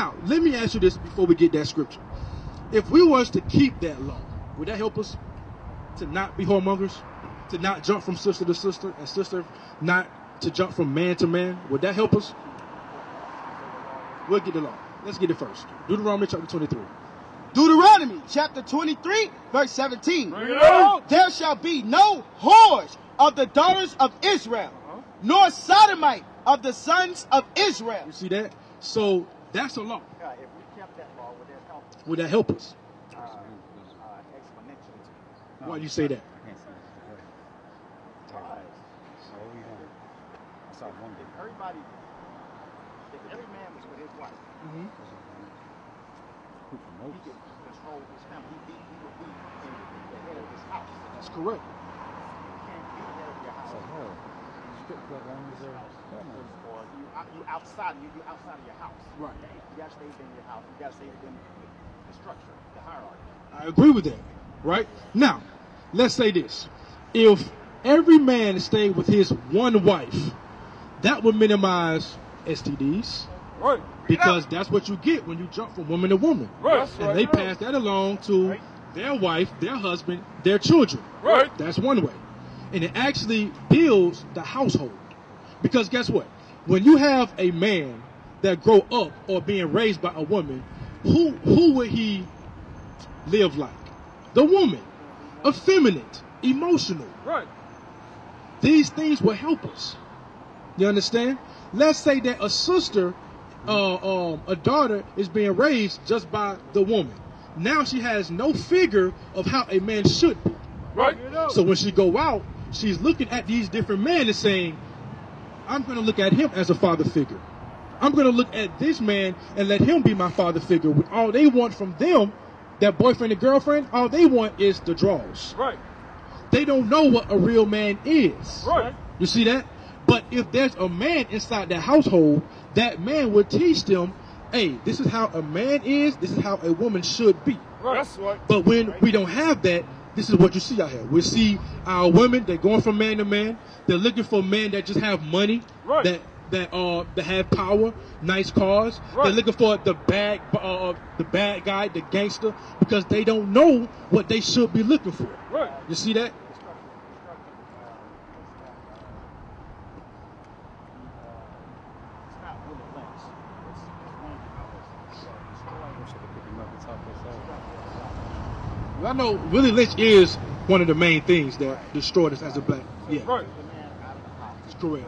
Now, let me ask you this before we get that scripture. If we was to keep that law, would that help us to not be whoremongers, to not jump from sister to sister, and sister not to jump from man to man? Would that help us? We'll get the law. Let's get it first. Deuteronomy chapter 23. Deuteronomy chapter 23, verse 17. Bring it on. There shall be no whores of the daughters of Israel, nor sodomite of the sons of Israel. You see that? So that's a law. If we kept that law, would that help? Would that help us? Exponentially. Why do you say that? Everybody, if every man was with his wife, he could control his family. He would be the head of his house. That's correct. You can't be the head of your house. Or you outside of your house. Right. You gotta stay within your house. You gotta stay within the structure, the hierarchy. I agree with that. Right? Now, let's say this. If every man stayed with his one wife, that would minimize STDs. Right. Because that's what you get when you jump from woman to woman. Right. And they pass that along to their wife, their husband, their children. Right. That's one way. And it actually builds the household. Because guess what? When you have a man that grow up or being raised by a woman, who would he live like? The woman. Effeminate. Emotional. Right. These things will help us. You understand? Let's say that a sister, a daughter is being raised just by the woman. Now she has no figure of how a man should be. Right. So when she go out, she's looking at these different men and saying, I'm going to look at him as a father figure. I'm going to look at this man and let him be my father figure. All they want from them, that boyfriend and girlfriend, all they want is the draws. Right. They don't know what a real man is. Right. You see that? But if there's a man inside that household, that man would teach them, hey, this is how a man is, this is how a woman should be. Right. That's right. But when we don't have that, this is what you see out here. We see our women, they're going from man to man. They're looking for men that just have money, Right. that have power, nice cars. Right. They're looking for the bad guy, the gangster, because they don't know what they should be looking for. Right. You see that? I know Willie Lynch is one of the main things that destroyed us as a black. Yeah. Right. That's correct.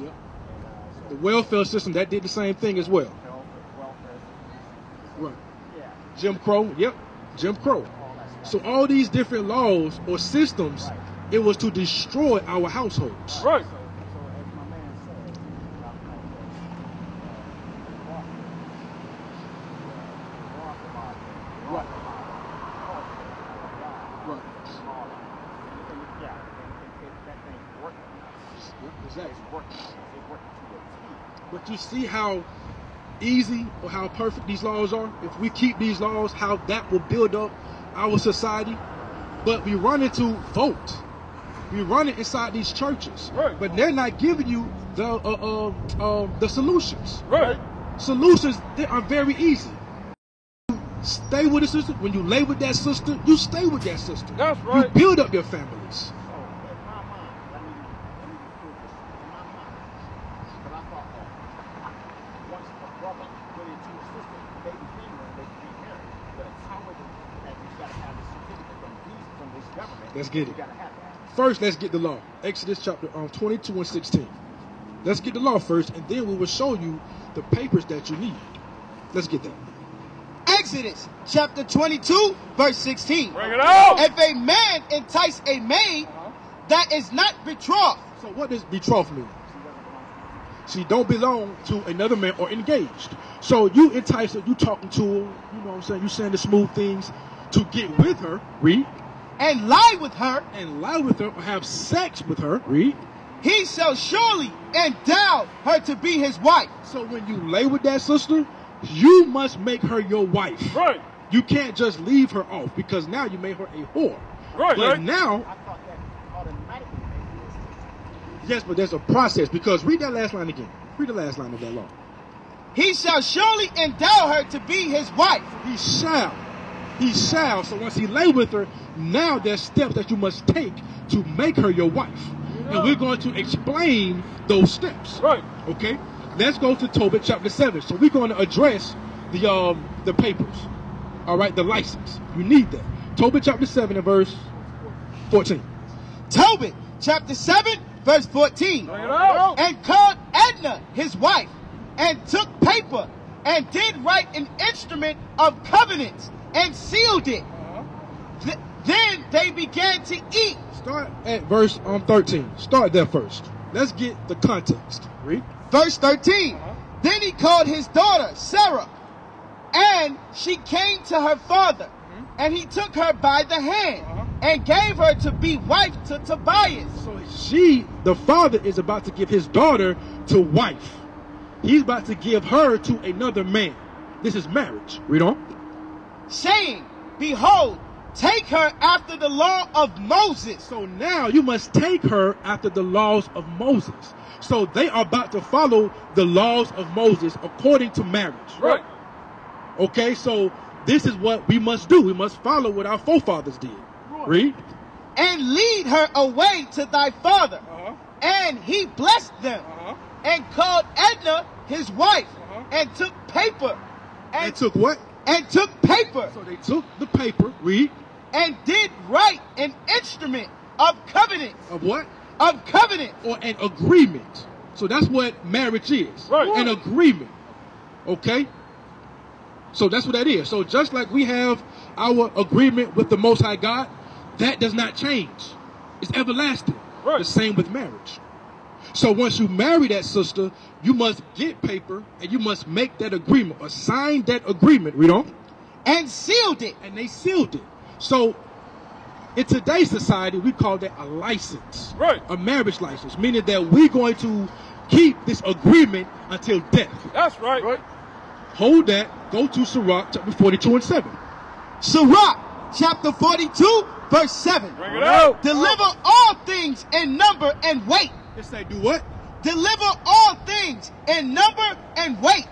Yeah. The welfare system, that did the same thing as well. Right. Jim Crow, yep. Jim Crow. So all these different laws or systems, it was to destroy our households. Right. But you see how easy or how perfect these laws are? If we keep these laws, how that will build up our society. But we run into vote. We run it inside these churches. Right. But they're not giving you the solutions. Right. Solutions, they are very easy. Stay with a sister. When you lay with that sister, you stay with that sister. That's right. You build up your families. Let's get it. First, let's get the law. Exodus chapter 22 and 16. Let's get the law first, and then we will show you the papers that you need. Let's get that. Exodus chapter 22, verse 16. Bring it out. If a man entice a maid that is not betrothed. So what does betrothed mean? She don't belong to another man or engaged. So you entice her, you talking to her, you know what I'm saying? You saying the smooth things to get with her. Read. And lie with her. And lie with her or have sex with her. Read. He shall surely endow her to be his wife. So when you lay with that sister, you must make her your wife. Right. You can't just leave her off because now you made her a whore. Right. But Right. now, I thought that automatically made this. yes, but there's a process because read that last line again. Read the last line of that law. he shall surely endow her to be his wife. He shall. He shall. So once he lay with her, now there's steps that you must take to make her your wife. And we're going to explain those steps. Right. Okay? Let's go to Tobit chapter 7. So we're going to address the papers. All right, the license. You need that. Tobit chapter 7 and verse 14. Tobit chapter 7 verse 14. Bring it out. And called Edna his wife, and took paper, and did write an instrument of covenants, and sealed it. Then they began to eat. Start at verse 13. Start there first. Let's get the context. Read. Verse 13. Then he called his daughter Sarah, and she came to her father, and he took her by the hand, and gave her to be wife to Tobias. So the father is about to give his daughter to wife. He's about to give her to another man. This is marriage. Read on. Saying, behold, take her after the law of Moses. So now you must take her after the laws of Moses. So they are about to follow the laws of Moses according to marriage. Right. Okay, so this is what we must do. We must follow what our forefathers did. Read. And lead her away to thy father. And he blessed them, and called Edna his wife, and took paper. And took what? And took paper. So they took the paper. Read. And did write an instrument of covenant. Of what? Of covenant. Or an agreement. So that's what marriage is. Right. An agreement. Okay? So that's what that is. So just like we have our agreement with the Most High God, that does not change. It's everlasting. Right. The same with marriage. So once you marry that sister, you must get paper and you must make that agreement or sign that agreement. Read on. And sealed it. And they sealed it. So in today's society, we call that a license. Right. A marriage license, meaning that we're going to keep this agreement until death. That's right. Right. Hold that. Go to Sirach chapter 42 and 7. Sirach chapter 42 verse 7. Bring it out. Deliver all things in number and weight. It say do what? Deliver all things in number and weight.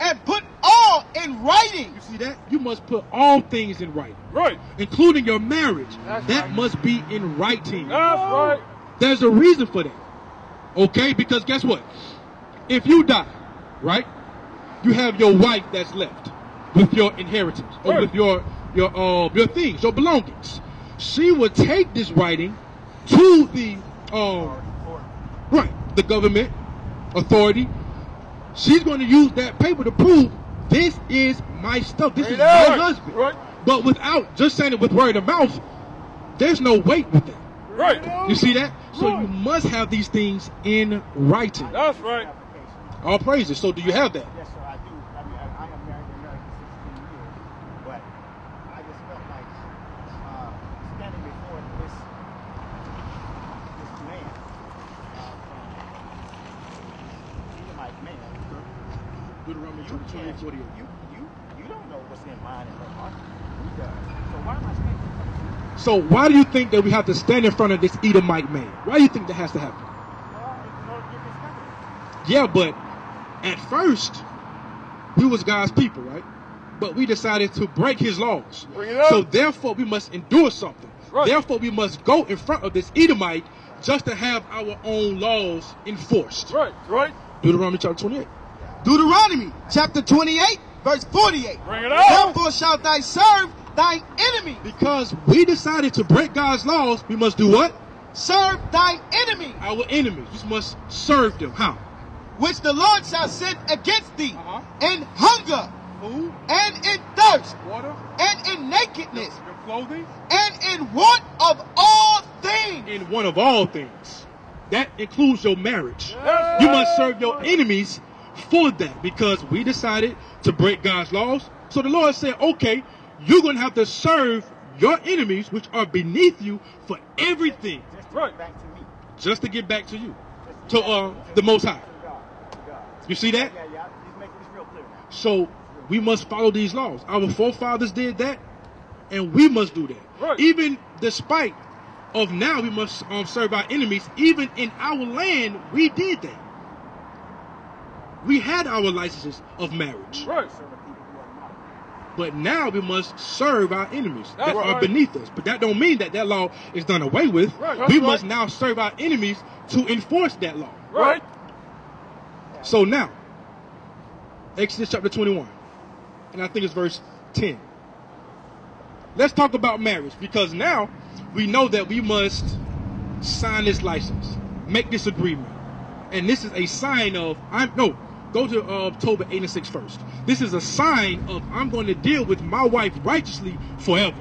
And put all in writing. You see that? You must put all things in writing. Right. Including your marriage. That's that right. must be in writing. That's right. There's a reason for that. Okay? Because guess what? If you die, right? You have your wife that's left with your inheritance. Or Right. with your things, your belongings. She would take this writing to the the government authority. She's going to use that paper to prove this is my stuff. This is my husband. Right. But without just saying it with word of mouth, there's no weight with that. Right. You see that? So you must have these things in writing. That's right. All praises. So do you have that? Yes, sir, I do. I mean, I am married for 16 years, but I just felt like standing before this man, Edomite man. Deuteronomy You 28, can't. 48. You don't know what's in mine and her heart. He does. So why am I standing in front of you? So why do you think that we have to stand in front of this Edomite man? Why do you think that has to happen? Well, in order to get this covenant. Yeah, but at first, we was God's people, right? But we decided to break his laws. Bring it up. So therefore, we must endure something. Right. Therefore, we must go in front of this Edomite just to have our own laws enforced. Right. Right. Deuteronomy chapter 28. Deuteronomy chapter 28 verse 48. Bring it out. Therefore shalt thou serve thine enemy. Because we decided to break God's laws, we must do what? Serve thine enemy, Our enemies. We must serve them. How? which the Lord shall send against thee, in hunger, Food, and in thirst, water, and in nakedness, your clothing, and in want of all things. in one of all things. That includes your marriage. Yes. You must serve your enemies for that because we decided to break God's laws. So the Lord said, okay, you're going to have to serve your enemies, which are beneath you, for everything, Just to Right. get back to me. just to get back to you, to the Most High. To God. To God. You see that? Yeah, yeah. He's making this real clear now. So we must follow these laws. Our forefathers did that, and we must do that. Right. Even despite of now, we must serve our enemies. Even in our land, we did that. We had our licenses of marriage. Right. But now we must serve our enemies that That's are right. beneath us. But that don't mean that that law is done away with. Right, We that's must right. now serve our enemies to enforce that law. Right. So now, Exodus chapter 21, and I think it's verse 10. Let's talk about marriage, because now we know that we must sign this license, make this agreement. And this is a sign of, go to October 8 and 6 first. This is a sign of I'm going to deal with my wife righteously forever.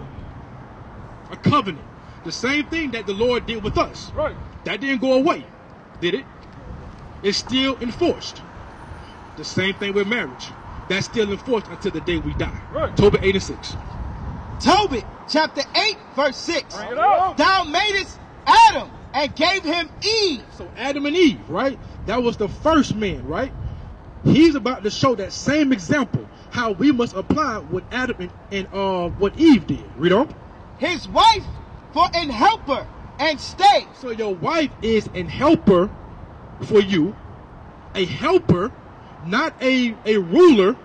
A covenant. The same thing that the Lord did with us. Right. That didn't go away, did it? It's still enforced. The same thing with marriage. That's still enforced until the day we die. Right. October 8 and 6. Tobit chapter 8 verse 6. Bring it out. Thou madest Adam and gave him Eve. So Adam and Eve, right? That was the first man, right? He's about to show that same example, how we must apply what Adam and what Eve did. Read on. His wife for an helper and stay. So your wife is an helper for you, a helper, not a ruler.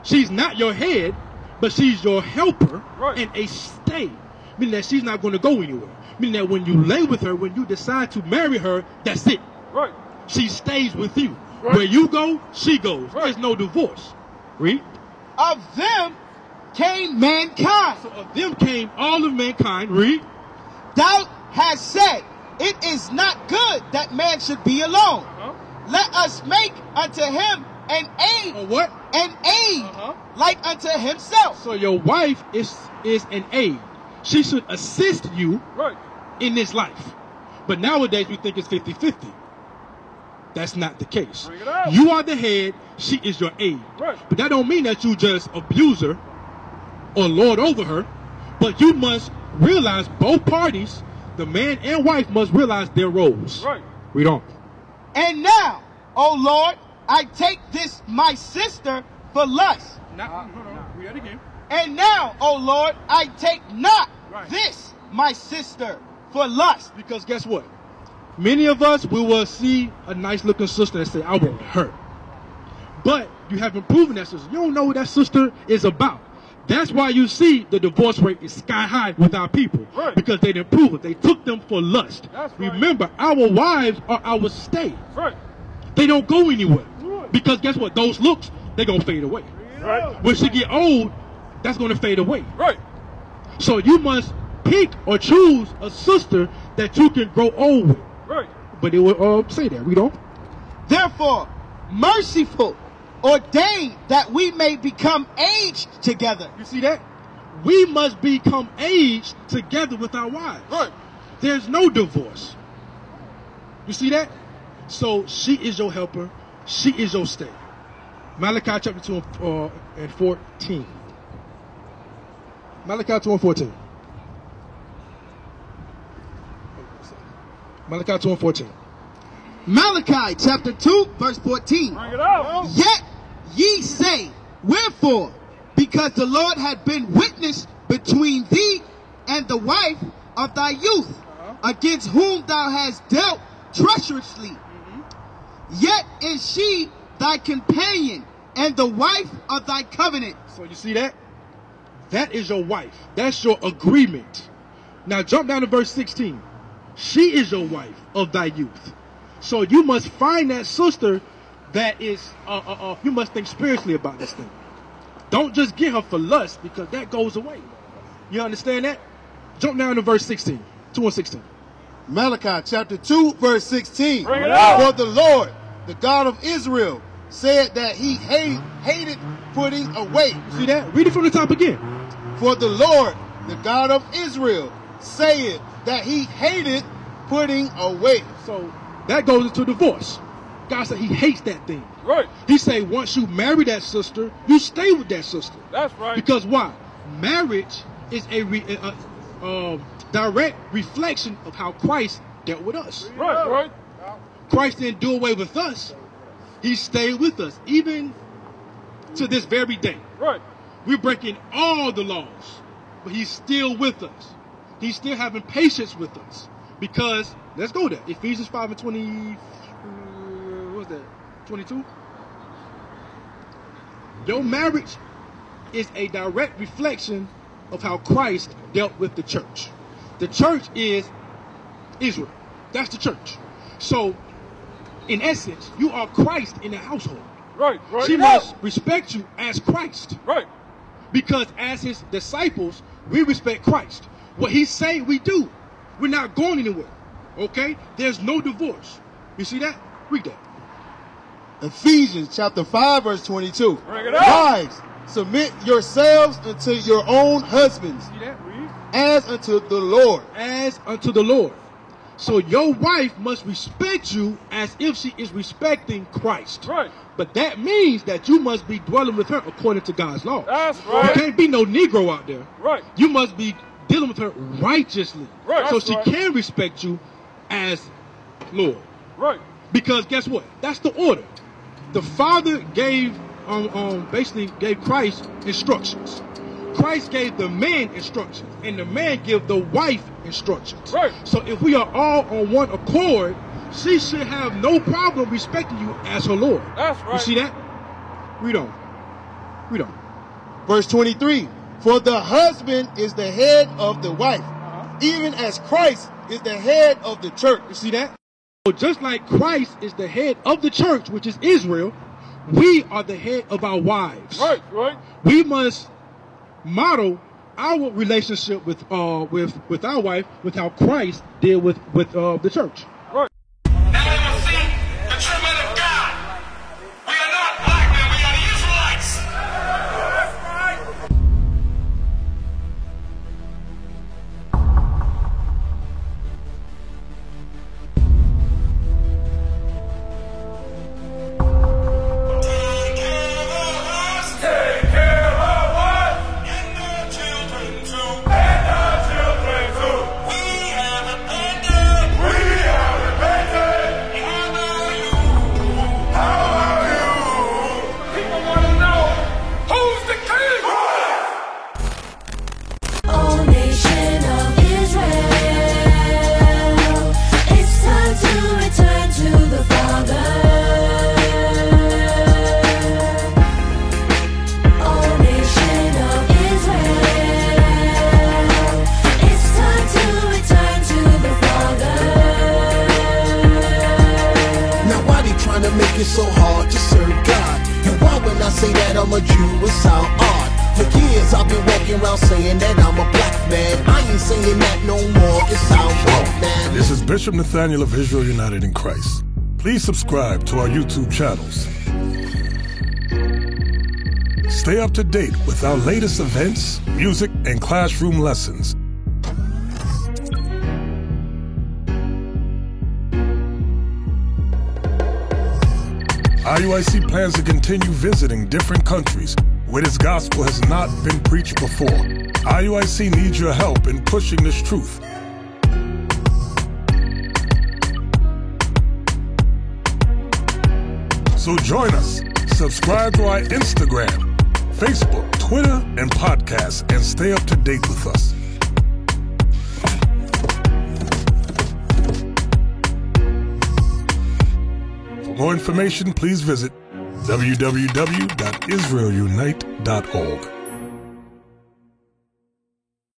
She's not your head, but she's your helper, Right. and a stay, meaning that she's not going to go anywhere. Meaning that when you lay with her, when you decide to marry her, that's it. Right. She stays with you. Right. Where you go, she goes. Right. There's no divorce. Read. Of them came mankind. So of them came all of mankind. Read. Thou hast said, it is not good that man should be alone. Huh? Let us make unto him an aid, Or what? an aid Uh-huh. like unto himself. So your wife is an aid. She should assist you Right. in this life. But nowadays we think it's 50-50. That's not the case. Bring it out. You are the head, she is your aid. Right. But that don't mean that you just abuse her or lord over her. But you must realize both parties, the man and wife, must realize their roles. Right. Read on. And now, O Lord, I take this my sister for lust. Hold on. Read that again. And now, O Lord, I take not Right. this my sister for lust. Because guess what? Many of us, we will see a nice looking sister and say, I want her. But you haven't proven that sister. You don't know what that sister is about. That's why you see the divorce rate is sky high with our people. Right. Because they didn't prove it. They took them for lust. That's right. Remember, our wives are our stay. Right. They don't go anywhere. Right. Because guess what? Those looks, they're going to fade away. Right. When she get old, that's going to fade away. Right. So you must pick or choose a sister that you can grow old with. Right. But it will say that. Read on. Therefore, merciful, ordain that we may become aged together. You see that? We must become aged together with our wives. Right. There's no divorce. You see that? So she is your helper. She is your stay. Malachi chapter 2 and 14. Malachi 2 and 14. Malachi 2 and 14. Malachi chapter 2 verse 14. Bring it out. Yet ye say, wherefore? Because the Lord had been witness between thee and the wife of thy youth, against whom thou hast dealt treacherously. Yet is she thy companion and the wife of thy covenant. So you see that? That is your wife. That's your agreement. Now jump down to verse 16. She is your wife of thy youth. So you must find that sister that is, you must think spiritually about this thing. Don't just get her for lust, because that goes away. You understand that? Jump down to verse 16. 2 and 16. Malachi chapter 2 verse 16. Bring it out. For the Lord, the God of Israel, said that he hated putting away. You see that? Read it from the top again. For the Lord, the God of Israel, said that he hated putting away. So that goes into divorce. God said he hates that thing. Right. He say once you marry that sister, you stay with that sister. That's right. Because why? Marriage is a direct reflection of how Christ dealt with us. Right. Right. Christ didn't do away with us. He stayed with us, even to this very day. Right. We're breaking all the laws, but he's still with us. He's still having patience with us. Because, let's go there. Ephesians 5 and 20, what was that? 22? Your marriage is a direct reflection of how Christ dealt with the church. The church is Israel. That's the church. So, in essence, you are Christ in the household. Right. She must respect you as Christ. Right. Because as his disciples, we respect Christ. What he say, we do. We're not going anywhere. Okay? There's no divorce. You see that? Read that. Ephesians chapter 5, verse 22. Bring it up. Wives, submit yourselves unto your own husbands, See that? Read. as unto the Lord. As unto the Lord. So your wife must respect you as if she is respecting Christ. Right. But that means that you must be dwelling with her according to God's law. That's right. There can't be no Negro out there. Right. You must be dealing with her righteously. Right. So That's she right. can respect you as Lord. Right. Because guess what? That's the order. The Father gave, basically gave Christ instructions. Christ gave the man instructions, and the man gave the wife instructions. Right. So if we are all on one accord, she should have no problem respecting you as her Lord. That's right. You see that? Read on. Read on. Verse 23. For the husband is the head of the wife, even as Christ is the head of the church. You see that? So just like Christ is the head of the church, which is Israel, we are the head of our wives. Right. Right. We must model our relationship with our wife with how Christ did with the church. Right. Now they will see the true men of God. We are not black men, we are the Israelites. That's right. Take care of us. Take care of us. And the children too. And the children too. We have abandoned. We have abandoned. How about you? How about you? People want to know who's the king. O nation of Israel, it's time to return to the Father. O nation of Israel, it's time to return to the Father. Now why they trying to make it so hard to serve God? And why when I say that I'm a Jew it sound odd? For years I've been walking around saying that I'm a black man. I ain't saying that no more, it sounds wrong, man. This is Bishop Nathaniel of Israel United in Christ. Please subscribe to our YouTube channels. Stay up to date with our latest events, music, and classroom lessons. IUIC plans to continue visiting different countries where this gospel has not been preached before. IUIC needs your help in pushing this truth. So join us. Subscribe to our Instagram, Facebook, Twitter, and podcasts, and stay up to date with us. For more information, please visit www.israelunite.org.